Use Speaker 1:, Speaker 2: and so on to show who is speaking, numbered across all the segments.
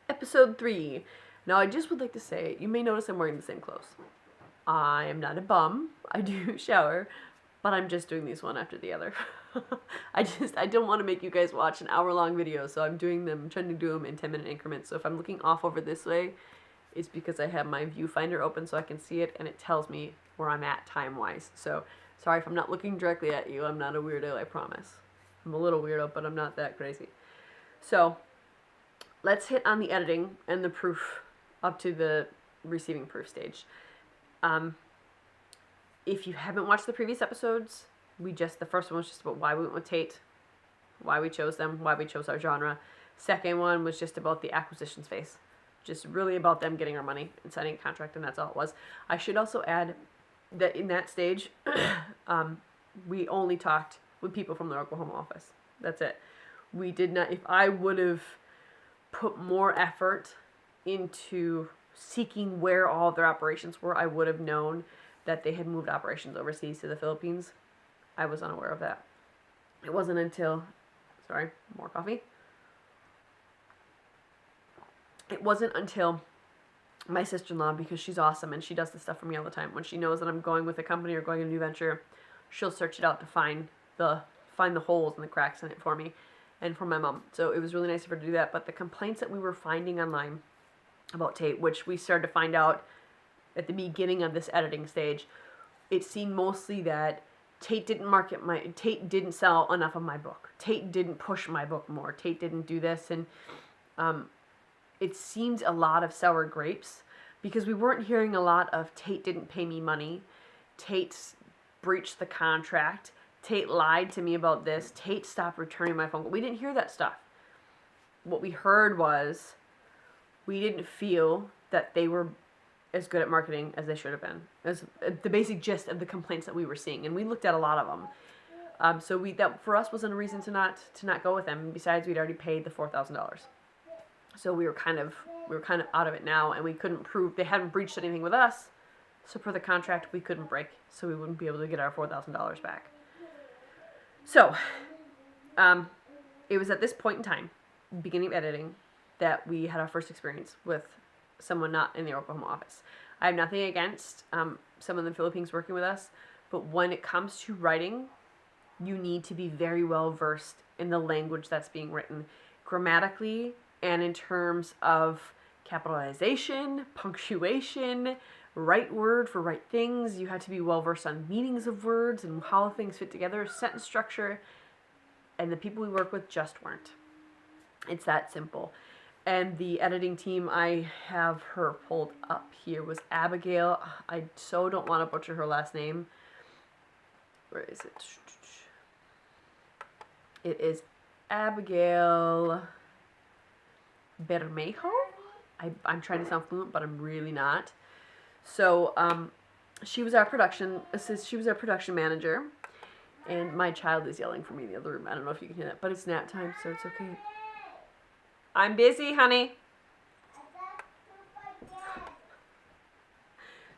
Speaker 1: Episode 3. Now, I just would like to say, you may notice I'm wearing the same clothes. I am not a bum. I do shower, but I'm just doing these one after the other. I don't want to make you guys watch an hour-long video, so I'm trying to do them in 10-minute increments. So if I'm looking off over this way, it's because I have my viewfinder open so I can see it, and it tells me where I'm at time-wise. So, sorry if I'm not looking directly at you. I'm not a weirdo, I promise. I'm a little weirdo, but I'm not that crazy. So, let's hit on the editing and the proof up to the receiving proof stage. If you haven't watched the previous episodes, the first one was just about why we went with Tate, why we chose them, why we chose our genre. Second one was just about the acquisitions phase. Just really about them getting our money and signing a contract, and that's all it was. I should also add that in that stage, we only talked with people from the Oklahoma office. That's it. We did not, if I would have put more effort into seeking where all their operations were, I would have known that they had moved operations overseas to the Philippines. I was unaware of that. It wasn't until, sorry, more coffee. It wasn't until my sister-in-law, because she's awesome and she does this stuff for me all the time. When she knows that I'm going with a company or going in a new venture, she'll search it out to find the holes and the cracks in it for me and for my mom. So it was really nice of her to do that. But the complaints that we were finding online about Tate, which we started to find out at the beginning of this editing stage, it seemed mostly that Tate didn't sell enough of my book. Tate didn't push my book more. Tate didn't do this, and it seemed a lot of sour grapes because we weren't hearing a lot of Tate didn't pay me money. Tate breached the contract. Tate lied to me about this. Tate stopped returning my phone call. We didn't hear that stuff. What we heard was we didn't feel that they were as good at marketing as they should have been. As the basic gist of the complaints that we were seeing, and we looked at a lot of them. So that for us wasn't a reason to not go with them. And besides, we'd already paid the $4,000. So we were kind of out of it now, and we couldn't prove they hadn't breached anything with us. So for the contract, we couldn't break, so we wouldn't be able to get our $4,000 back. So, it was at this point in time, beginning of editing, that we had our first experience with someone not in the Oklahoma office. I have nothing against someone in the Philippines working with us, but when it comes to writing, you need to be very well versed in the language that's being written, grammatically, and in terms of capitalization, punctuation, right word for right things. You had to be well versed on meanings of words and how things fit together, sentence structure, and the people we work with just weren't. It's that simple. And the editing team, I have her pulled up here, was Abigail. I so don't want to butcher her last name. Where is it? It is Abigail Bermejo. I'm trying to sound fluent, but I'm really not. So she was our production manager, and my child is yelling for me in the other room. I don't know if you can hear that, but it's nap time, so it's okay. I'm busy, honey.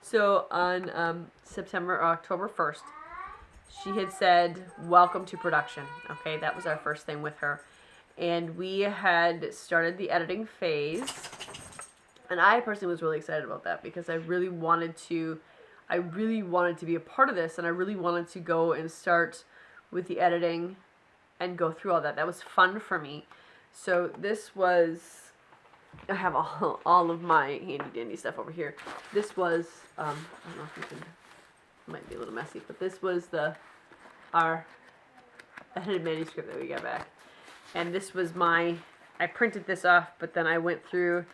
Speaker 1: So on October 1st, she had said, "Welcome to production." Okay, that was our first thing with her. And we had started the editing phase. And I personally was really excited about that because I really wanted to be a part of this, and I really wanted to go and start with the editing and go through all that. That was fun for me. So this was, I have all of my handy dandy stuff over here. This was, I don't know if you can, it might be a little messy, but this was our edited manuscript that we got back. And this was I printed this off, but then I went through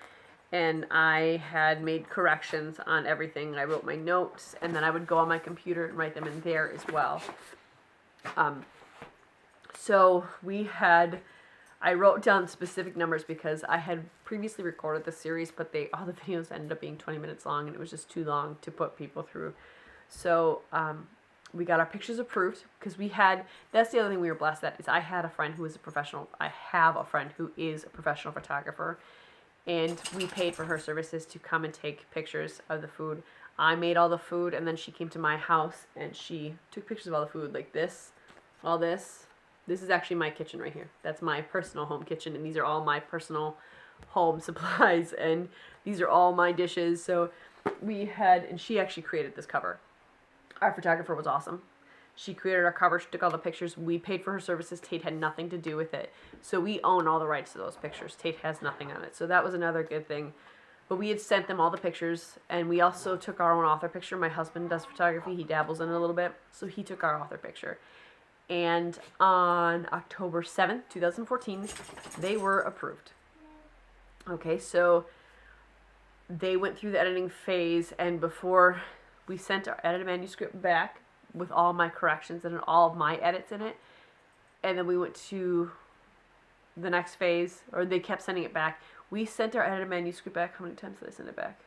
Speaker 1: and I had made corrections on everything. I wrote my notes, and then I would go on my computer and write them in there as well. So I wrote down specific numbers because I had previously recorded the series, but all the videos ended up being 20 minutes long, and it was just too long to put people through. So we got our pictures approved because that's the other thing we were blessed at, is I have a friend who is a professional photographer, and we paid for her services to come and take pictures of the food. I made all the food, and then she came to my house and she took pictures of all the food, like this, all this. This is actually my kitchen right here. That's my personal home kitchen, and these are all my personal home supplies, and these are all my dishes. So we had, and she actually created this cover. Our photographer was awesome. She created our cover, she took all the pictures, we paid for her services, Tate had nothing to do with it. So we own all the rights to those pictures. Tate has nothing on it. So that was another good thing. But we had sent them all the pictures, and we also took our own author picture. My husband does photography, he dabbles in it a little bit, so he took our author picture. And on October 7th, 2014, they were approved. Okay, so they went through the editing phase, and before we sent our edited manuscript back with all my corrections and all of my edits in it, and then we went to the next phase, or they kept sending it back. We sent our edited manuscript back. How many times did I send it back?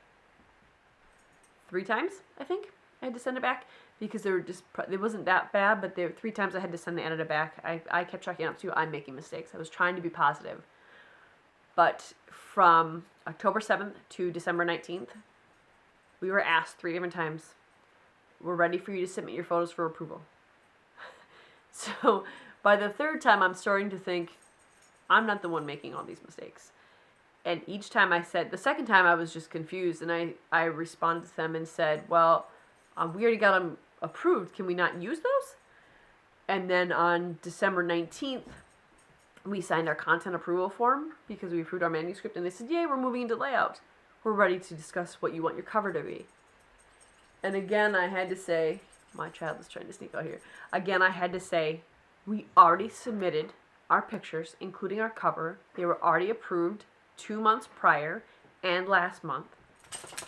Speaker 1: 3 times, I think. I had to send it back because they were just, it wasn't that bad, but there were 3 times I had to send the editor back. I kept checking up too. I'm making mistakes. I was trying to be positive. But from October 7th to December 19th, we were asked 3 different times, we're ready for you to submit your photos for approval. So by the 3rd time, I'm starting to think, I'm not the one making all these mistakes. And each time I said, the 2nd time I was just confused, and I responded to them and said, well, we already got them approved. Can we not use those? And then on December 19th, we signed our content approval form because we approved our manuscript, and they said, yay, we're moving into layout. We're ready to discuss what you want your cover to be. And again, I had to say, my child is trying to sneak out here. Again, I had to say, we already submitted our pictures, including our cover. They were already approved 2 months prior and last month.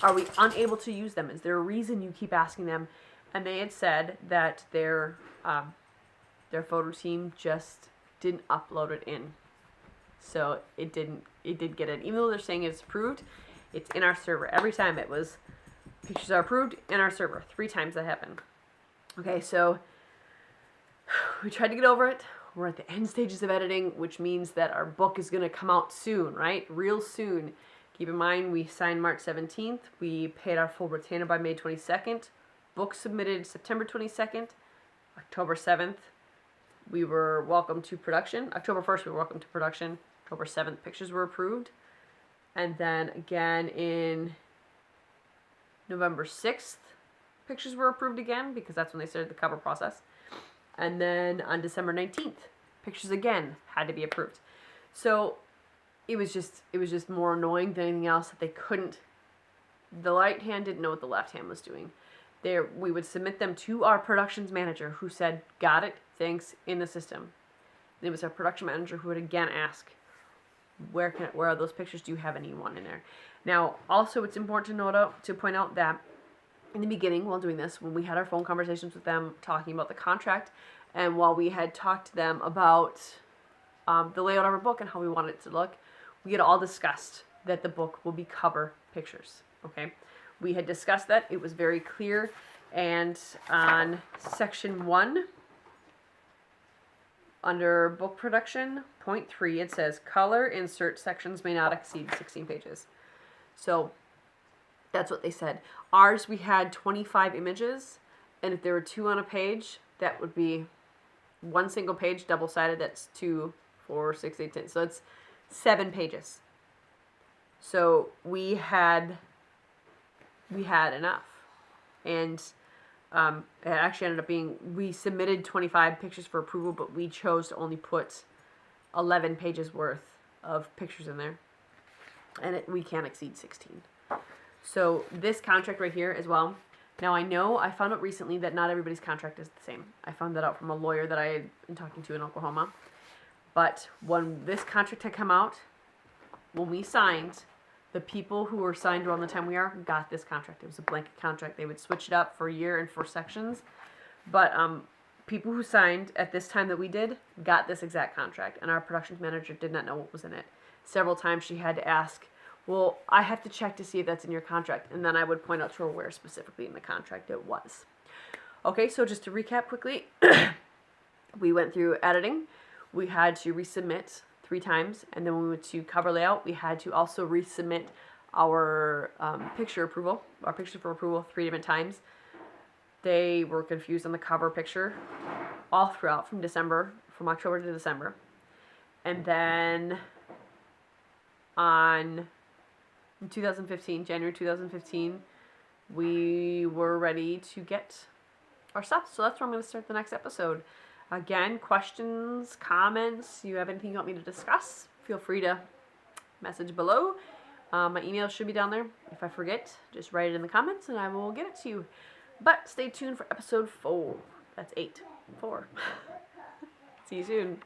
Speaker 1: Are we unable to use them? Is there a reason you keep asking them? And they had said that their photo team just didn't upload it in. So it did get it. Even though they're saying it's approved, it's in our server. Every time it was, pictures are approved in our server. 3 times that happened. Okay, so we tried to get over it. We're at the end stages of editing, which means that our book is going to come out soon, right? Real soon. Keep in mind, we signed March 17th. We paid our full retainer by May 22nd. Book submitted September 22nd. October 7th, we were welcome to production. October 1st, we were welcome to production. October 7th, pictures were approved. And then again in November 6th, pictures were approved again because that's when they started the cover process. And then on December 19th, pictures again had to be approved. So it was just more annoying than anything else that they couldn't, the right hand didn't know what the left hand was doing. We would submit them to our productions manager who said, got it, thanks, in the system. And it was our production manager who would again ask, where are those pictures? Do you have anyone in there? Now, also it's important to point out that in the beginning, while doing this, when we had our phone conversations with them talking about the contract, and while we had talked to them about the layout of our book and how we wanted it to look, we had all discussed that the book will be cover pictures, okay? We had discussed that. It was very clear, and on section 1, under book production, point 3, it says, color insert sections may not exceed 16 pages. So that's what they said. Ours, we had 25 images, and if there were 2 on a page, that would be 1 single page, double-sided. That's 2, 4, 6, 8, 10. So it's 7 pages. So we had enough. And it actually ended up being, we submitted 25 pictures for approval, but we chose to only put 11 pages worth of pictures in there. And we can't exceed 16. So this contract right here as well. Now I found out recently that not everybody's contract is the same. I found that out from a lawyer that I had been talking to in Oklahoma. But when this contract had come out, when we signed, the people who were signed around the time we are got this contract. It was a blanket contract. They would switch it up for a year and for sections. But people who signed at this time that we did got this exact contract. And our productions manager did not know what was in it. Several times she had to ask, well, I have to check to see if that's in your contract. And then I would point out to her where specifically in the contract it was. Okay, so just to recap quickly, we went through editing. We had to resubmit 3 times. And then when we went to cover layout, we had to also resubmit our picture for approval 3 different times. They were confused on the cover picture all throughout from October to December. And then in 2015, January 2015, we were ready to get our stuff. So that's where I'm going to start the next episode. Again, questions, comments, you have anything you want me to discuss, feel free to message below. My email should be down there. If I forget, just write it in the comments and I will get it to you. But stay tuned for episode 4. That's 8. 4. See you soon.